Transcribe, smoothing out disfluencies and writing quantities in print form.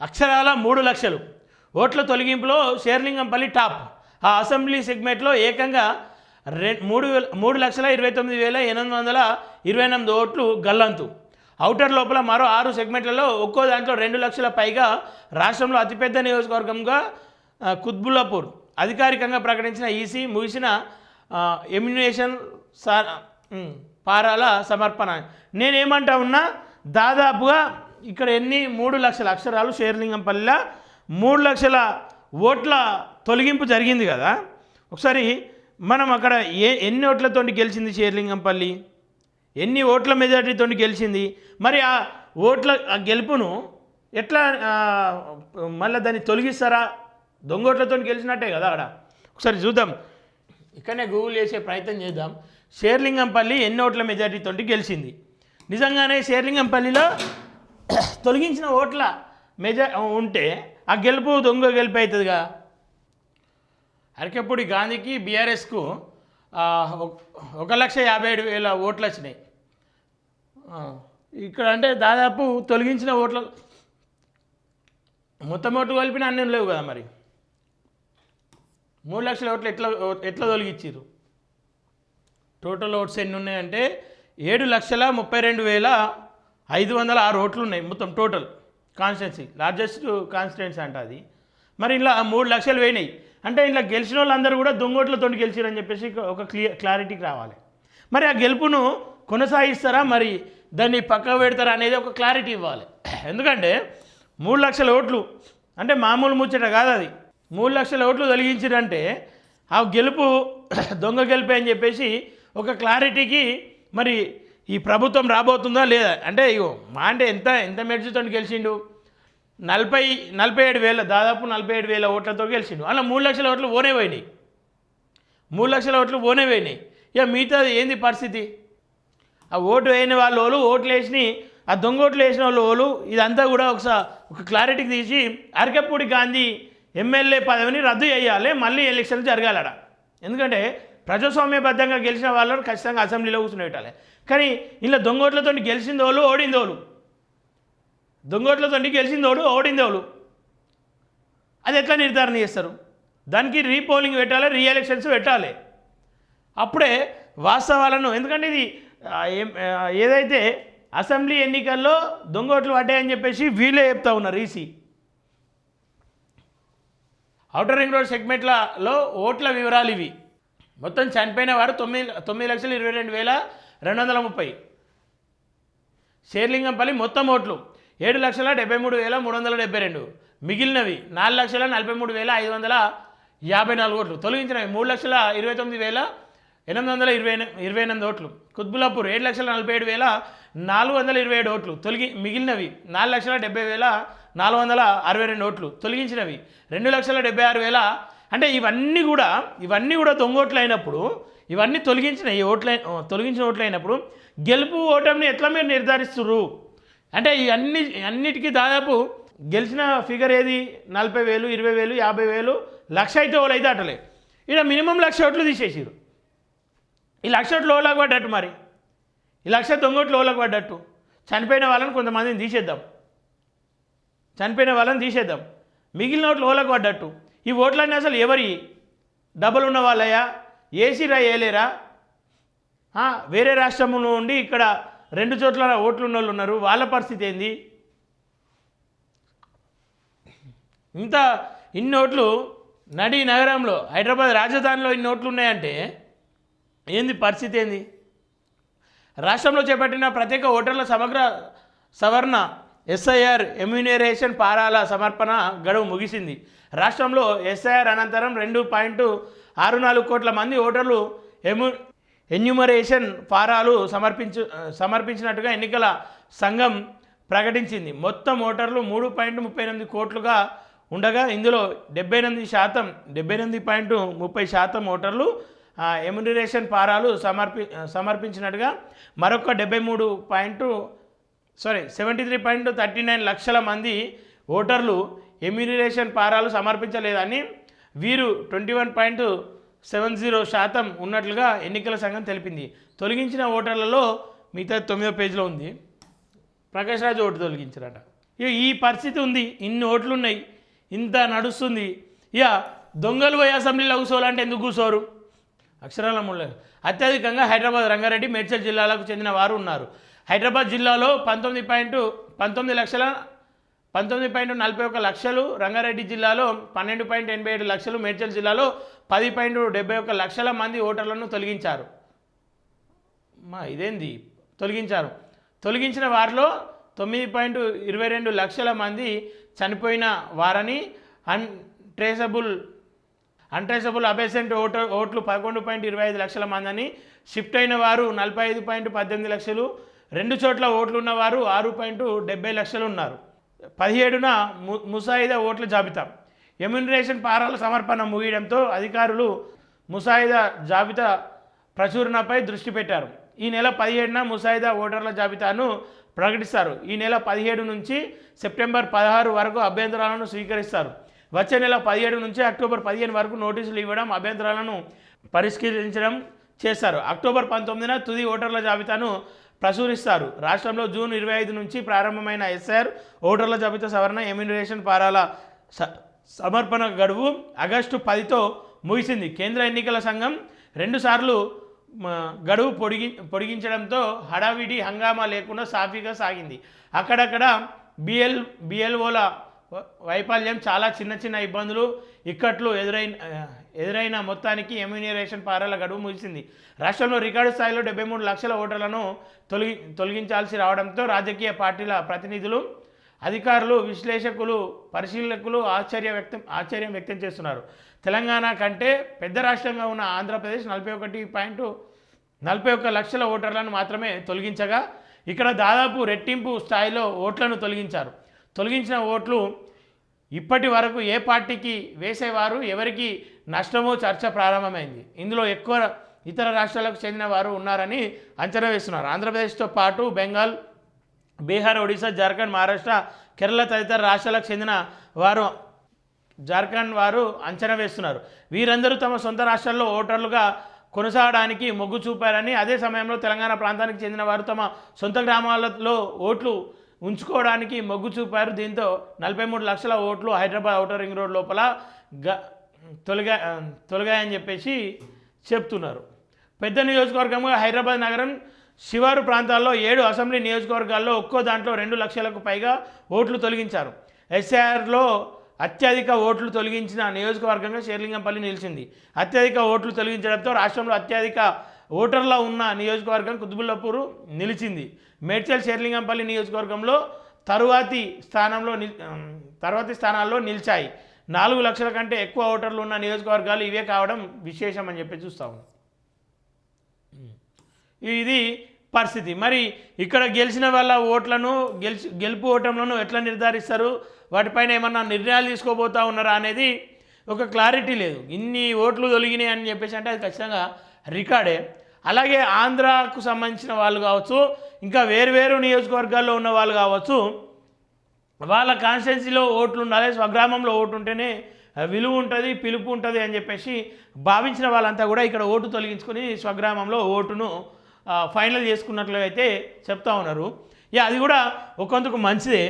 అక్షరాల 3 లక్షలు ఓట్ల తొలగింపులో షేర్లింగంపల్లి టాప్. ఆ అసెంబ్లీ సెగ్మెంట్లో ఏకంగా 3,29,828 ఓట్లు గల్లంతు. ఔటర్ లోపల మరో 6 సెగ్మెంట్లలో ఒక్కో దాంట్లో 2 లక్షల పైగా. రాష్ట్రంలో అతిపెద్ద నియోజకవర్గంగా కుత్బుల్లాపూర్ అధికారికంగా ప్రకటించిన ఈసీ ముగిసిన ఎమ్యునేషన్ పారాల సమర్పణ. నేనేమంటా ఉన్నా, దాదాపుగా ఇక్కడ 3 లక్షల అక్షరాలు షేర్లింగంపల్లిలో 3 లక్షల ఓట్ల తొలగింపు జరిగింది కదా. ఒకసారి మనం అక్కడ ఎన్ని ఓట్లతో గెలిచింది షేర్లింగంపల్లి, ఎన్ని ఓట్ల మెజారిటీతో గెలిచింది, మరి ఆ ఓట్ల గెలుపును ఎట్లా మళ్ళీ దాన్ని తొలగిస్తారా? దొంగోట్లతో గెలిచినట్టే కదా అక్కడ. ఒకసారి చూద్దాం, ఇక్కడనే గూగుల్ చేసే ప్రయత్నం చేద్దాం. షేర్లింగంపల్లి ఎన్ని ఓట్ల మెజారిటీతో గెలిచింది. నిజంగానే షేర్లింగంపల్లిలో తొలగించిన ఓట్ల ఉంటే ఆ గెలుపు దొంగ గెలుపు అవుతుందిగా. అరకెప్పుడు గాంధీకి బీఆర్ఎస్కు 1,57,000 ఓట్లు వచ్చినాయి. ఇక్కడ అంటే దాదాపు తొలగించిన ఓట్ల మొత్తం ఓట్లు కలిపిన అన్నీ లేవు కదా. మరి 3 లక్షల ఓట్లు ఎట్లా తొలగించారు? టోటల్ ఓట్స్ ఎన్ని ఉన్నాయంటే 7,32,506 ఓట్లు ఉన్నాయి మొత్తం టోటల్ కాన్స్టిట్యున్సీ. లార్జెస్ట్ కాన్స్టిట్యున్సీ అంట అది. మరి ఇలా 3 లక్షలు పోయినాయి అంటే ఇలా గెలిచిన వాళ్ళందరూ కూడా దొంగోట్లతో గెలిచారని చెప్పేసి ఒక క్లారిటీకి రావాలి. మరి ఆ గెలుపును కొనసాగిస్తారా, మరి దాన్ని పక్కకు పెడతారా అనేది ఒక క్లారిటీ ఇవ్వాలి. ఎందుకంటే 3 లక్షల ఓట్లు అంటే మామూలు ముచ్చట కాదు అది. 3 లక్షల ఓట్లు తొలగించారంటే ఆ గెలుపు దొంగ గెలిపే అని చెప్పేసి ఒక క్లారిటీకి మరి ఈ ప్రభుత్వం రాబోతుందా లేదా అంటే ఇగో మా అంటే ఎంత మెడ్జితో గెలిచిండు? 47,000 దాదాపు 47,000 ఓట్లతో గెలిచిండు. అలా 3 లక్షల ఓట్లు ఓనే పోయినాయి. 3 లక్షల ఓట్లు ఓనే పోయినాయి. ఇక మిగతా ఏంది పరిస్థితి? ఆ ఓటు వేయని వాళ్ళు ఓట్లు వేసి ఆ దొంగ ఓట్లు వేసిన వాళ్ళు ఇదంతా కూడా ఒక క్లారిటీకి తీసి అరకపూడి గాంధీ ఎమ్మెల్యే పదవిని రద్దు చేయాలి, మళ్ళీ ఎలక్షన్లు జరగాలడ. ఎందుకంటే ప్రజాస్వామ్యబద్ధంగా గెలిచిన వాళ్ళని ఖచ్చితంగా అసెంబ్లీలో కూర్చుని పెట్టాలి. కానీ ఇలా దొంగోట్లతో గెలిచిందోళ్ళు ఓడిందోళ్ళు, దొంగోట్లతో గెలిచిందోడు ఓడిందోళ్ళు, అది ఎట్లా నిర్ధారణ చేస్తారు? దానికి రీపోలింగ్ పెట్టాలి, రీఎలక్షన్స్ పెట్టాలి. అప్పుడే వాస్తవాలను, ఎందుకంటే ఇది ఏదైతే అసెంబ్లీ ఎన్నికల్లో దొంగోట్లు పడ్డాయని చెప్పేసి వీళ్ళే చెప్తా ఉన్నారు ఈసీ. ఔటర్ రింగ్ రోడ్ సెగ్మెంట్లలో ఓట్ల వివరాలు ఇవి. మొత్తం చనిపోయిన వారు 9,22,230. షేర్లింగంపల్లి మొత్తం ఓట్లు 7,73,372. మిగిలినవి 4,43,554 ఓట్లు. తొలగించినవి 3,29,828 ఓట్లు. కుత్బుల్లాపూర్ 7,47,427 ఓట్లు. మిగిలినవి 4,70,462 ఓట్లు. తొలగించినవి 2,76,000. అంటే ఇవన్నీ కూడా దొంగోట్లు అయినప్పుడు, ఇవన్నీ తొలగించిన ఓట్లు అయినప్పుడు గెలుపు ఓటమిని ఎట్లా మీరు నిర్ధారిస్తున్నారు? అంటే అన్నిటికీ దాదాపు గెలిచిన ఫిగర్ ఏది? 40,000, 20,000, 50,000, లక్ష అయితే వాళ్ళు అయితే అటలే. ఇక్కడ మినిమం 1,00,000 ఓట్లు తీసేసారు. ఈ 1,00,000 ఓట్లు ఓలకు పడ్డట్టు, మరి ఈ 1,00,000 దొంగోట్లు ఓలకు పడ్డట్టు. చనిపోయిన వాళ్ళని కొంతమందిని తీసేద్దాం, మిగిలిన ఓట్లు ఓలకు పడ్డట్టు. ఈ ఓట్లన్నీ అసలు ఎవరి? డబ్బులు ఉన్న వాళ్ళయా? ఏసీరా ఏలేరా? వేరే రాష్ట్రం నుండి ఇక్కడ 2 చోట్ల ఓట్లు ఉన్న వాళ్ళు ఉన్నారు, వాళ్ళ పరిస్థితి ఏంది? ఇన్ని ఓట్లు నడి నగరంలో, హైదరాబాద్ రాజధానిలో ఇన్ని ఓట్లు ఉన్నాయంటే ఏంది పరిస్థితి ఏంది? రాష్ట్రంలో చేపట్టిన ప్రత్యేక ఓటర్ల సమగ్ర సవరణ ఎస్ఐఆర్ ఎమ్యూనరేషన్ పారాల సమర్పణ గడువు ముగిసింది. రాష్ట్రంలో ఎస్ఐఆర్ అనంతరం 2.64 కోట్ల మంది ఓటర్లు ఎన్యూమరేషన్ ఫారాలు సమర్పించినట్టుగా ఎన్నికల సంఘం ప్రకటించింది. మొత్తం ఓటర్లు 3.38 కోట్లుగా ఉండగా ఇందులో 78.30% ఓటర్లు ఎమ్యూనరేషన్ ఫారాలు సమర్పించినట్టుగా మరొక 73.39 లక్షల మంది ఓటర్లు ఎమ్యూనరేషన్ ఫారాలు సమర్పించలేదని, వీరు 21.70% ఉన్నట్లుగా ఎన్నికల సంఘం తెలిపింది. తొలగించిన ఓటర్లలో మిగతా 9వ పేజీలో ఉంది. ప్రకాష్ రాజు ఓటు తొలగించారట. ఇక ఈ పరిస్థితి ఉంది, ఇన్ని ఓట్లు ఉన్నాయి, ఇంత నడుస్తుంది. ఇక దొంగలు పోయి అసెంబ్లీలో కూర్చోవాలంటే ఎందుకు కూర్చోరు? అక్షరాల ముళ్ళ అత్యధికంగా హైదరాబాద్, రంగారెడ్డి, మేడ్చల్ జిల్లాలకు చెందిన వారు ఉన్నారు. హైదరాబాద్ జిల్లాలో 19.41 లక్షలు, రంగారెడ్డి జిల్లాలో 12.87 లక్షలు, మేడ్చల్ జిల్లాలో 10.71 లక్షల మంది ఓటర్లను తొలగించారు. ఇదేంది తొలగించారు? తొలగించిన వారిలో 9.22 లక్షల మంది చనిపోయిన వారని, అన్ట్రేసబుల్ అబెసెంట్ ఓట్లు 11.25 లక్షల మంది అని, షిఫ్ట్ అయిన వారు 45.18 లక్షలు, 2 చోట్ల ఓట్లు ఉన్నవారు 6.70 లక్షలు ఉన్నారు. 17న ముసాయిదా ఓట్ల జాబితా. ఎమ్యూనరేషన్ పారాల సమర్పణ ముగియడంతో అధికారులు ముసాయిదా జాబితా ప్రచురణపై దృష్టి పెట్టారు. ఈ నెల 17న ముసాయిదా ఓటర్ల జాబితాను ప్రకటిస్తారు. ఈ నెల 17 నుంచి సెప్టెంబర్ 16 వరకు అభ్యంతరాలను స్వీకరిస్తారు. వచ్చే నెల 17 నుంచి అక్టోబర్ 15 వరకు నోటీసులు ఇవ్వడం, అభ్యంతరాలను పరిష్కరించడం చేస్తారు. అక్టోబర్ 19న తుది ఓటర్ల జాబితాను ప్రచురిస్తారు. రాష్ట్రంలో జూన్ 25 నుంచి ప్రారంభమైన ఎస్ఆర్ ఓటర్ల జాబితా సవరణ ఎమ్యూనరేషన్ పారాల సమర్పణ గడువు ఆగస్టు 10తో ముగిసింది. కేంద్ర ఎన్నికల సంఘం 2 సార్లు గడువు పొడిగించడంతో హడావిడి హంగామా లేకుండా సాఫీగా సాగింది. అక్కడక్కడ బిఎల్ఓల వైఫల్యం, చాలా చిన్న ఇబ్బందులు, ఇక్కట్లు ఎదురైన మొత్తానికి ఎమ్యూనరేషన్ పారాల గడువు ముగిసింది. రాష్ట్రంలో రికార్డు స్థాయిలో 73 లక్షల ఓటర్లను తొలగించాల్సి రావడంతో రాజకీయ పార్టీల ప్రతినిధులు, అధికారులు, విశ్లేషకులు, పరిశీలకులు ఆశ్చర్యం వ్యక్తం చేస్తున్నారు. తెలంగాణ కంటే పెద్ద రాష్ట్రంగా ఉన్న ఆంధ్రప్రదేశ్ 41 లక్షల ఓటర్లను మాత్రమే తొలగించగా, ఇక్కడ దాదాపు రెట్టింపు స్థాయిలో ఓట్లను తొలగించారు. తొలగించిన ఓట్లు ఇప్పటి వరకు ఏ పార్టీకి వేసేవారు, ఎవరికి నష్టమో చర్చ ప్రారంభమైంది. ఇందులో ఎక్కువ ఇతర రాష్ట్రాలకు చెందిన వారు ఉన్నారని అంచనా వేస్తున్నారు. ఆంధ్రప్రదేశ్తో పాటు బెంగాల్, బీహార్, ఒడిశా, జార్ఖండ్, మహారాష్ట్ర, కేరళ తదితర రాష్ట్రాలకు చెందిన వారు అంచనా వేస్తున్నారు. వీరందరూ తమ సొంత రాష్ట్రాల్లో ఓటర్లుగా కొనసాగడానికి మొగ్గు చూపారని, అదే సమయంలో తెలంగాణ ప్రాంతానికి చెందిన వారు తమ సొంత గ్రామాలలో ఓట్లు ఉంచుకోవడానికి మొగ్గు చూపారు. దీంతో 43 లక్షల ఓట్లు హైదరాబాద్ ఔటర్ రింగ్ రోడ్ లోపల తొలగాయని చెప్పేసి చెప్తున్నారు. పెద్ద నియోజకవర్గంగా హైదరాబాద్ నగరం శివారు ప్రాంతాల్లో 7 అసెంబ్లీ నియోజకవర్గాల్లో ఒక్కో దాంట్లో 2 లక్షలకు పైగా ఓట్లు తొలగించారు. ఎస్ఆర్లో అత్యధిక ఓట్లు తొలగించిన నియోజకవర్గంగా షేర్లింగంపల్లి నిలిచింది. అత్యధిక ఓట్లు తొలగించడంతో రాష్ట్రంలో అత్యధిక ఓటర్ల ఉన్న నియోజకవర్గం కుతుబుల్లాపూర్ నిలిచింది. మేడ్చల్, షేర్లింగంపల్లి నియోజకవర్గంలో తరువాతి స్థానాల్లో నిలిచాయి. 4 లక్షల కంటే ఎక్కువ ఓటర్లు ఉన్న నియోజకవర్గాలు ఇవే కావడం విశేషం అని చెప్పి చూస్తాము. ఇది పరిస్థితి. మరి ఇక్కడ గెలిచిన వాళ్ళ ఓట్లను గెలుపు ఓటములను ఎట్లా నిర్ధారిస్తారు, వాటిపైన ఏమన్నా నిర్ణయాలు తీసుకోబోతా ఉన్నారా అనేది ఒక క్లారిటీ లేదు. ఇన్ని ఓట్లు తొలగినాయి అని చెప్పేసి అంటే అది ఖచ్చితంగా రికార్డే. అలాగే ఆంధ్రాకు సంబంధించిన వాళ్ళు కావచ్చు, ఇంకా వేరు నియోజకవర్గాల్లో ఉన్న వాళ్ళు కావచ్చు, వాళ్ళ కాన్స్టిట్యున్సీలో ఓట్లు ఉండాలి, స్వగ్రామంలో ఓటు ఉంటేనే విలువ ఉంటుంది, పిలుపు ఉంటుంది అని చెప్పేసి భావించిన వాళ్ళంతా కూడా ఇక్కడ ఓటు తొలగించుకొని స్వగ్రామంలో ఓటును ఫైనల్ చేసుకున్నట్లు అయితే చెప్తా ఉన్నారు. అది కూడా ఒకందుకు మంచిదే.